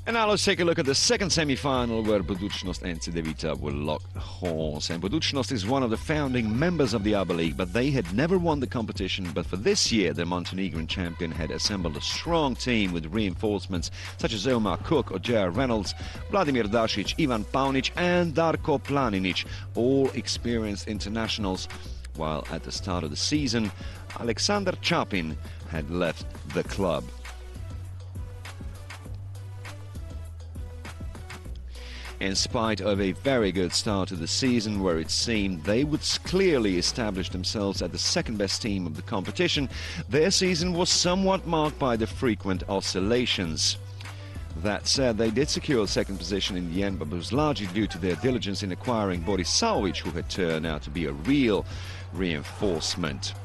And now let's take a look at the second semi-final where Budućnost and Cedevita will lock horns. And Budućnost is one of the founding members of the ABA League, but they had never won the competition. But for this year, the Montenegrin champion had assembled a strong team with reinforcements such as Omar Cook, Ođer Reynolds, Vladimir Dašić, Ivan Paunić and Darko Planinić, all experienced internationals. While at the start of the season, Aleksandar Čapin had left the club. In spite of a very good start to the season where it seemed they would clearly establish themselves as the second-best team of the competition, their season was somewhat marked by the frequent oscillations. That said, they did secure second position in the end, but it was largely due to their diligence in acquiring Boris Saovic, who had turned out to be a real reinforcement.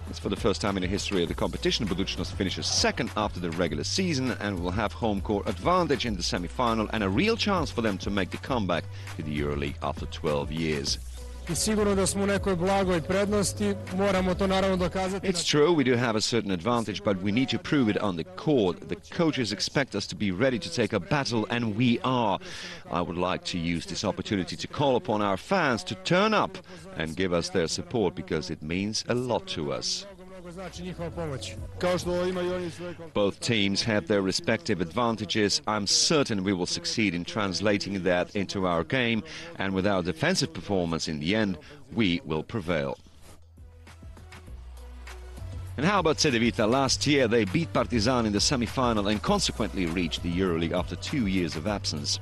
It's for the first time in the history of the competition, Budućnost finishes second after the regular season and will have home court advantage in the semi-final and a real chance for them to make the comeback to the EuroLeague after 12 years. It's true, we do have a certain advantage, but we need to prove it on the court. The coaches expect us to be ready to take a battle, and we are. I would like to use this opportunity to call upon our fans to turn up and give us their support, because it means a lot to us. Both teams have their respective advantages. I'm certain we will succeed in translating that into our game, and with our defensive performance in the end, we will prevail. And how about Cedevita? Last year they beat Partizan in the semi-final and consequently reached the EuroLeague after 2 years of absence.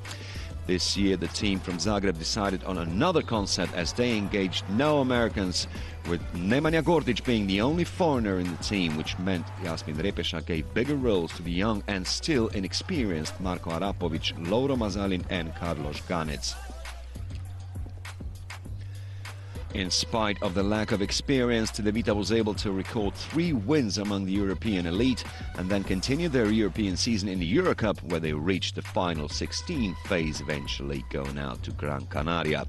This year the team from Zagreb decided on another concept as they engaged no Americans, with Nemanja Gordić being the only foreigner in the team, which meant Jasmin Repeša gave bigger roles to the young and still inexperienced Marko Arapović, Lovro Mazalin and Carlos Ganec. In spite of the lack of experience, Cedevita was able to record 3 wins among the European elite and then continue their European season in the Eurocup, where they reached the final 16 phase, eventually going out to Gran Canaria.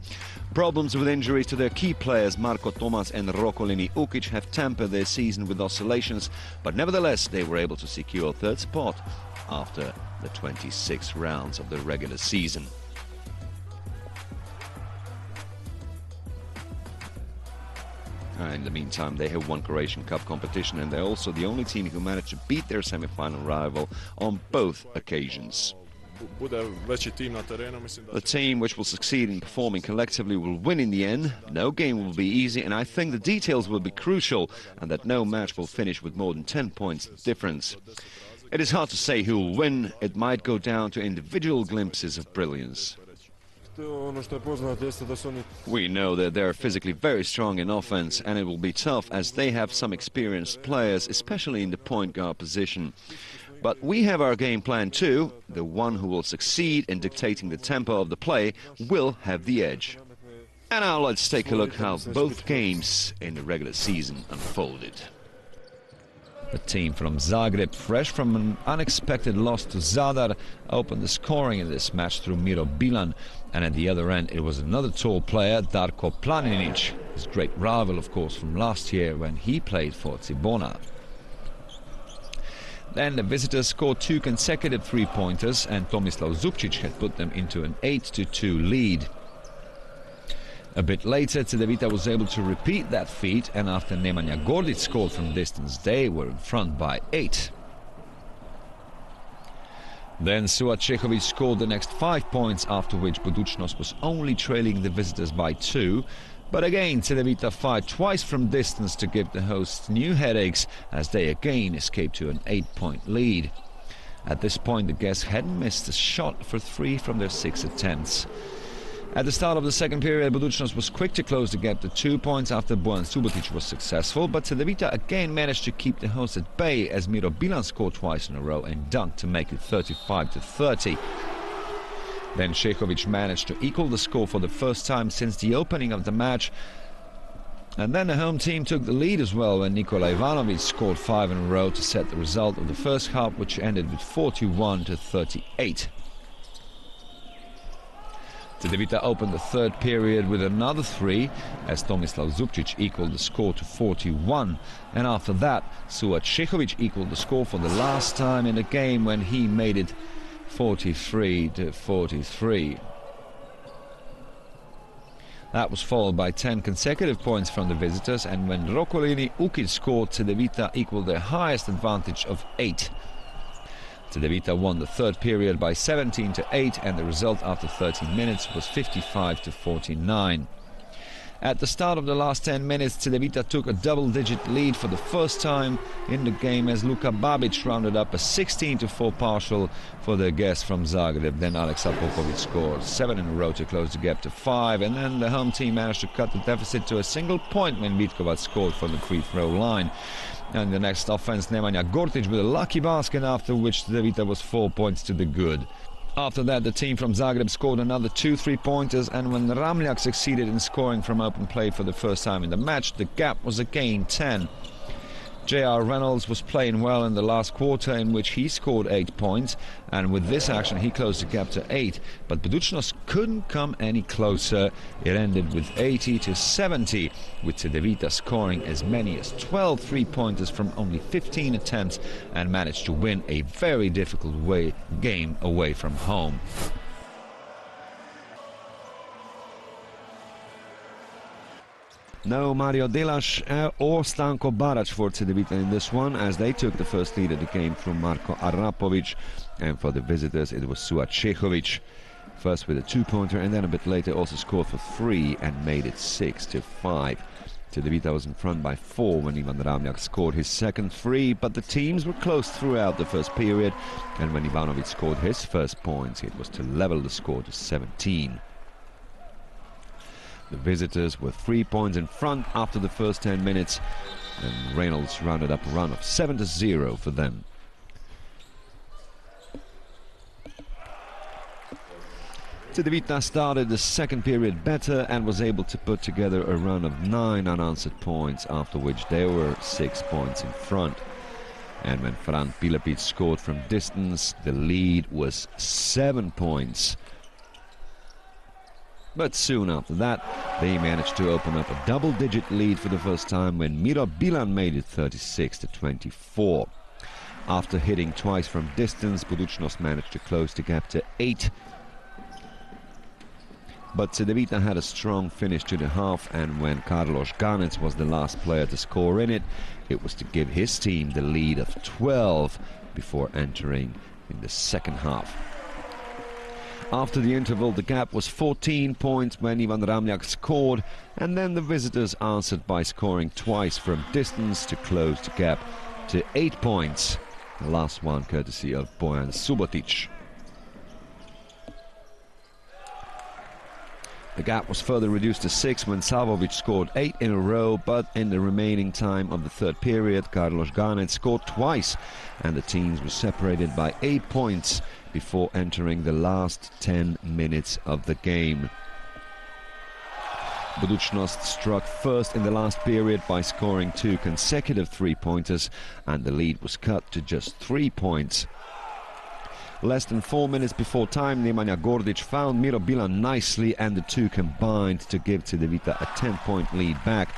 Problems with injuries to their key players Marko Tomas and Rokolini Ukic have tempered their season with oscillations, but nevertheless they were able to secure 3rd spot after the 26 rounds of the regular season. In the meantime, they have won Croatian Cup competition, and they're also the only team who managed to beat their semi-final rival on both occasions. The team which will succeed in performing collectively will win in the end. No game will be easy, and I think the details will be crucial, and that no match will finish with more than 10 points difference. It is hard to say who will win. It might go down to individual glimpses of brilliance. We know that they're physically very strong in offense, and it will be tough as they have some experienced players, especially in the point guard position. But we have our game plan too. The one who will succeed in dictating the tempo of the play will have the edge. And now let's take a look how both games in the regular season unfolded. The team from Zagreb, fresh from an unexpected loss to Zadar, opened the scoring in this match through Miro Bilan, and at the other end it was another tall player, Darko Planinić, his great rival of course from last year when he played for Cibona. Then the visitors scored 2 consecutive 3-pointers, and Tomislav Zupčić had put them into an 8-2 lead. A bit later, Cedevita was able to repeat that feat, and after Nemanja Gordić scored from distance, they were in front by 8. Then Suat Čehović scored the next 5 points, after which Budućnost was only trailing the visitors by 2. But again, Cedevita fired twice from distance to give the hosts new headaches, as they again escaped to an 8-point lead. At this point, the guests hadn't missed a shot for 3 from their 6 attempts. At the start of the second period, Budućnost was quick to close the gap to 2 points after Bojan Subotić was successful, but Cedevita again managed to keep the hosts at bay as Miro Bilan scored twice in a row and dunked to make it 35-30. Then Čehović managed to equal the score for the first time since the opening of the match, and then the home team took the lead as well when Nikola Ivanović scored 5 in a row to set the result of the first half, which ended with 41-38. Cedevita opened the third period with another 3 as Tomislav Zupčić equaled the score to 41, and after that Suat Čehović equaled the score for the last time in the game when he made it 43-43. That was followed by 10 consecutive points from the visitors, and when Rokolini Ukic scored, Cedevita equaled their highest advantage of 8. Cedevita won the third period by 17-8, and the result after 13 minutes was 55-49. At the start of the last 10 minutes, Cedevita took a double-digit lead for the first time in the game as Luka Babic rounded up a 16-4 partial for their guests from Zagreb. Then Aleksa Popovic scored 7 in a row to close the gap to 5, and then the home team managed to cut the deficit to a single point when Vitkovac scored from the free-throw line. And the next offense, Nemanja Gortic with a lucky basket, after which Cedevita was 4 points to the good. After that, the team from Zagreb scored another 2 3-pointers, and when Ramljak succeeded in scoring from open play for the first time in the match, the gap was again 10. J.R. Reynolds was playing well in the last quarter, in which he scored 8 points, and with this action he closed the gap to 8. But Budućnost couldn't come any closer. It ended with 80-70, with Cedevita scoring as many as 12 3-pointers from only 15 attempts and managed to win a very difficult game away from home. No Mario Delaš or Stanko Barac for Cedevita in this one, as they took the first lead of the game from Marko Arapovic, and for the visitors it was Suat Čehović, first with a 2-pointer, and then a bit later also scored for 3 and made it 6-5. Cedevita was in front by 4 when Ivan Ramljak scored his second 3, but the teams were close throughout the first period, and when Ivanovic scored his first points, it was to level the score to 17. The visitors were 3 points in front after the first 10 minutes, and Reynolds rounded up a run of 7-0 for them. Cedevita started the second period better and was able to put together a run of 9 unanswered points, after which they were 6 points in front. And when Fran Pilepic scored from distance, the lead was 7 points. But soon after that, they managed to open up a double-digit lead for the first time when Miro Bilan made it 36-24. After hitting twice from distance, Budućnost managed to close the gap to 8. But Cedevita had a strong finish to the half, and when Carlos Ganec was the last player to score in it, it was to give his team the lead of 12 before entering in the second half. After the interval, the gap was 14 points when Ivan Ramljak scored, and then the visitors answered by scoring twice from distance to close the gap to 8 points. The last one courtesy of Bojan Subotic. The gap was further reduced to 6 when Savovic scored 8 in a row, but in the remaining time of the third period, Carlos Ganec scored twice, and the teams were separated by 8 points before entering the last 10 minutes of the game. Budućnost struck first in the last period by scoring 2 consecutive 3-pointers, and the lead was cut to just 3 points. Less than 4 minutes before time, Nemanja Gortic found Miro Bilan nicely, and the two combined to give Cedevita a 10-point lead back.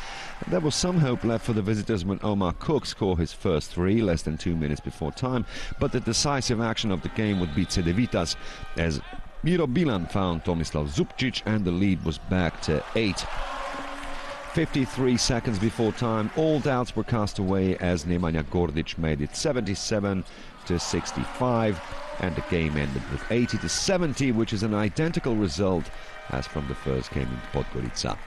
There was some hope left for the visitors when Omar Cook scored his first 3 less than 2 minutes before time, but the decisive action of the game would be Cedevita's, as Miro Bilan found Tomislav Zupčić, and the lead was back to 8. 53 seconds before time, all doubts were cast away as Nemanja Gortic made it 77-65, and the game ended with 80-70, which is an identical result as from the first game in Podgorica.